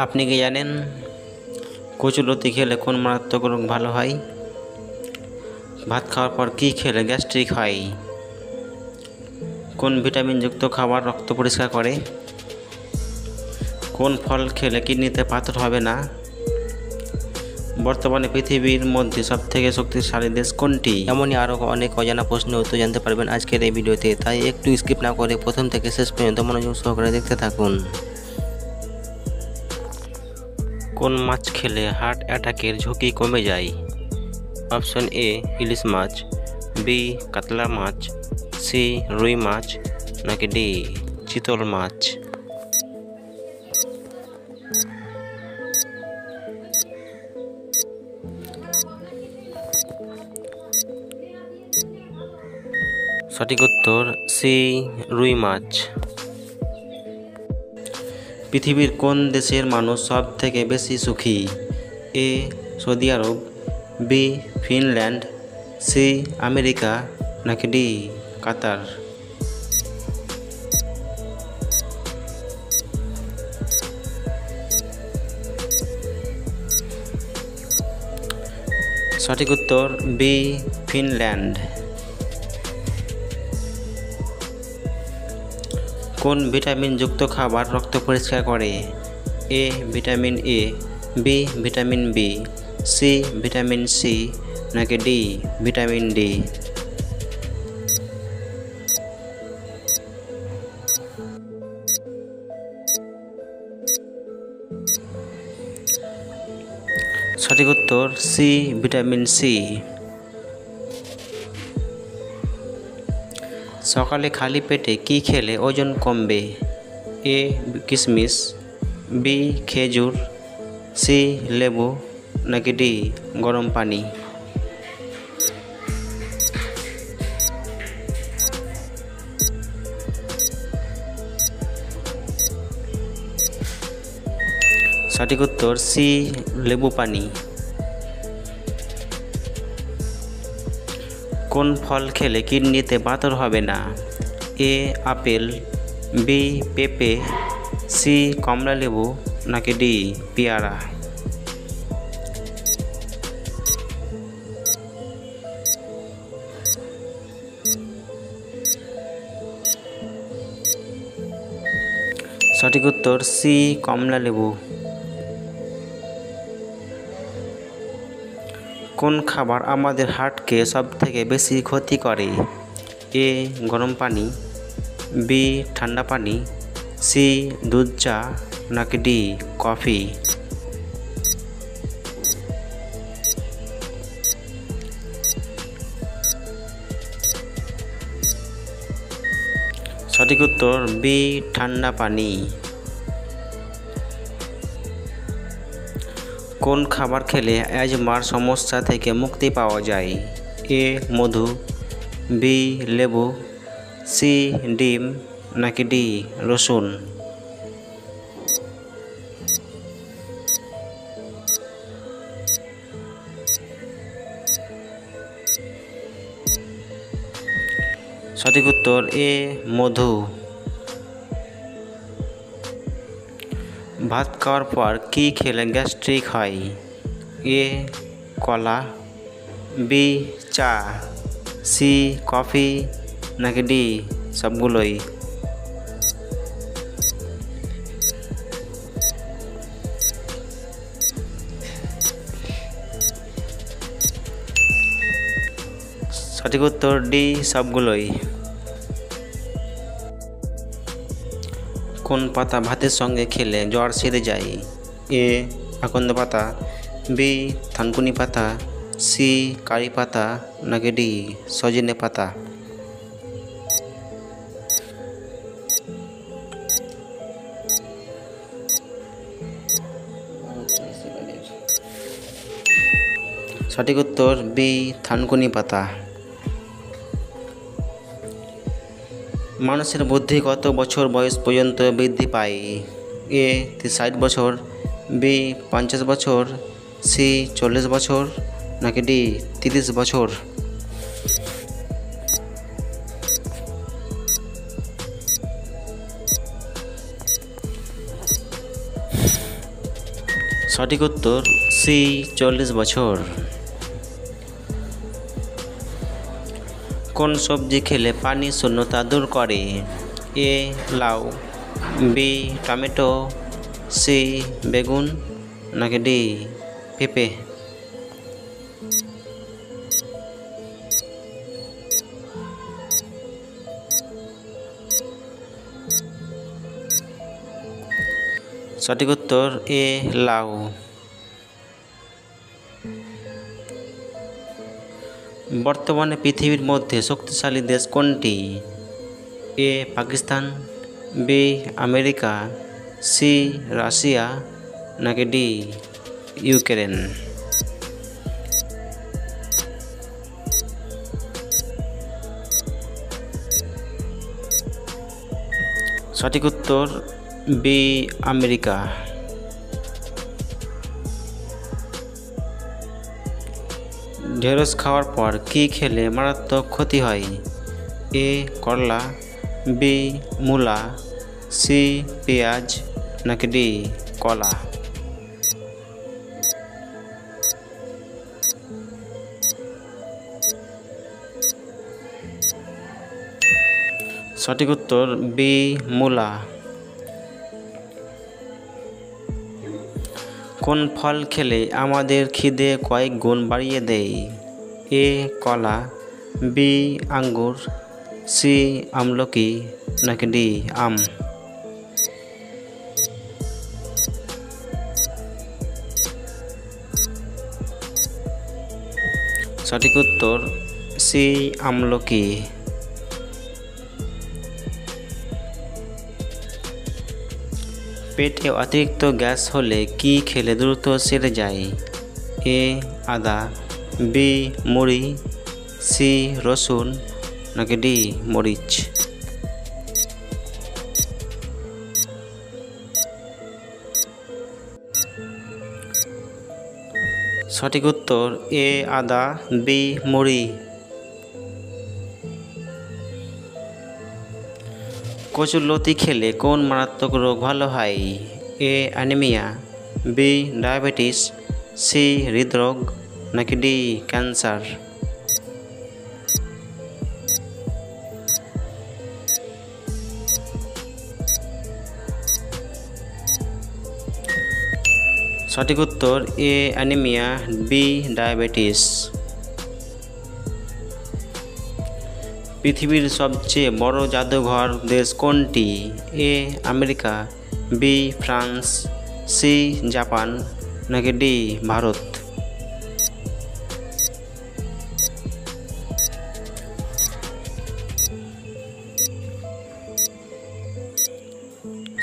আপনি কি জানেন কচুলতি খেলে কোন মারাত্মক রোগ ভালো হয়? ভাত খাওয়ার পর কী খেলে গ্যাস্ট্রিক হয়? কোন ভিটামিনযুক্ত খাবার রক্ত পরিষ্কার করে? কোন ফল খেলে কিডনিতে পাথর হবে না? বর্তমানে পৃথিবীর মধ্যে সবথেকে শক্তিশালী দেশ কোনটি? এমনই আরও অনেক অজানা প্রশ্নের উত্তর জানতে পারবেন আজকের এই ভিডিওতে, তাই একটু স্কিপ না করে প্রথম থেকে শেষ পর্যন্ত মনোযোগ সহকারে দেখতে থাকুন। কোন মাছ খেলে হার্ট অ্যাটাকের ঝুঁকি কমে যায়? Option A ilish much, B কাতলা মাছ, সি রুই মাছ, নাকি ডি চিতল মাছ? সঠিক উত্তর সি রুই মাছ। পৃথিবীর কোন দেশের মানুষ সব থেকে বেশি সুখী? এ সৌদি আরব, বি ফিনল্যান্ড, সি আমেরিকা, নাকি ডি কাতার? সঠিক উত্তর বি ফিনল্যান্ড। কোন ভিটামিনযুক্ত খাবার রক্ত পরিষ্কার করে? A vitamin A, B vitamin B, C vitamin C, নাকি ডি ভিটামিন ডি? সঠিক উত্তর সি ভিটামিন সি। সকালে খালি পেটে কি খেলে ওজন কমবে? এ কিশমিশ, বি খেজুর, সি লেবু, নাকি ডি গরম পানি? সঠিক উত্তর সি লেবু পানি। কোন ফল খেলে কিডনিতে পাথর হবে না? এ আপেল, বি পেঁপে, সি কমলা লেবু, নাকি ডি পেয়ারা? সঠিক উত্তর সি কমলা লেবু। কোন খাবার আমাদের হার্টকে সবথেকে বেশি ক্ষতি করে? এ গরম পানি, বি ঠান্ডা পানি, সি দুধ চা, নাকি ডি কফি? সঠিক উত্তর বি ঠান্ডা পানি। কোন খাবার খেলে অ্যাজমার সমস্যা থেকে মুক্তি পাওয়া যায়? এ মধু, বি লেবু, সি ডিম, নাকি ডি রসুন? সঠিক উত্তর এ মধু। ভাত খাওয়ার পর কি খেলে গ্যাস্ট্রিক হয়? এ কলা, বি চা, সি কফি, নাকি ডি সবগুলোই? সঠিক উত্তর ডি সবগুলোই। কোন পাতা ভাতের সঙ্গে খেলে জ্বর সেরে যায়? এ আকন্দ পাতা, বি থানকুনি পাতা, সি কারি পাতা, নাকি ডি সজনে পাতা? সঠিক উত্তর বি থানকুনি পাতা। মানুষের বুদ্ধি কত বছর বয়স পর্যন্ত বৃদ্ধি পায়? এ 60 বছর, বি 50 বছর, সি 40 বছর, নাকি ডি 30 বছর? সঠিক উত্তর সি 40 বছর। কোন সবজি খেলে পানি শূন্যতা দূর করে? এ লাউ, বি টমেটো, সি বেগুন নাকি ডি পেঁপে? সঠিক উত্তর এ লাউ। বর্তমানে পৃথিবীর মধ্যে শক্তিশালী দেশ কোনটি? A Pakistan, B America, C Russia নাকি ডি ইউক্রেন? সঠিক উত্তর বি আমেরিকা। ঢেঁড়স খাওয়ার পর কি খেলে মারাত্মক ক্ষতি হয়? এ করলা, বি মূলা, সি পেঁয়াজ নাকি ডি কলা? সঠিক উত্তর বি মূলা। কোন ফল খেলে আমাদের খিদে কয়েক গুণ বাড়িয়ে দেয়? এ কলা, বি আঙ্গুর, সি আমলকি নাকি ডি আম? সঠিক উত্তর সি আমলকি। পেটে অতিরিক্ত গ্যাস হলে কি খেলে দ্রুত সেরে যায়? এ আদা, বি মুড়ি, সি রসুন নাকি ডি মরিচ? সঠিক উত্তর এ আদা, বি মুড়ি। কচুরলতি খেলে কোন মারাত্মক রোগ ভালো হয়? A anaemia, B diabetes, C হৃদরোগ নাকি ডি ক্যান্সার? সঠিক উত্তর এ অ্যানিমিয়া, বি ডায়াবেটিস। পৃথিবীর সবচেয়ে বড় জাদুঘর দেশ কোনটি? A America, B France, C Japan নাকি ডি ভারত?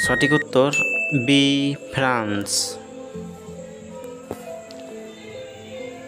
সঠিক উত্তর বি ফ্রান্স।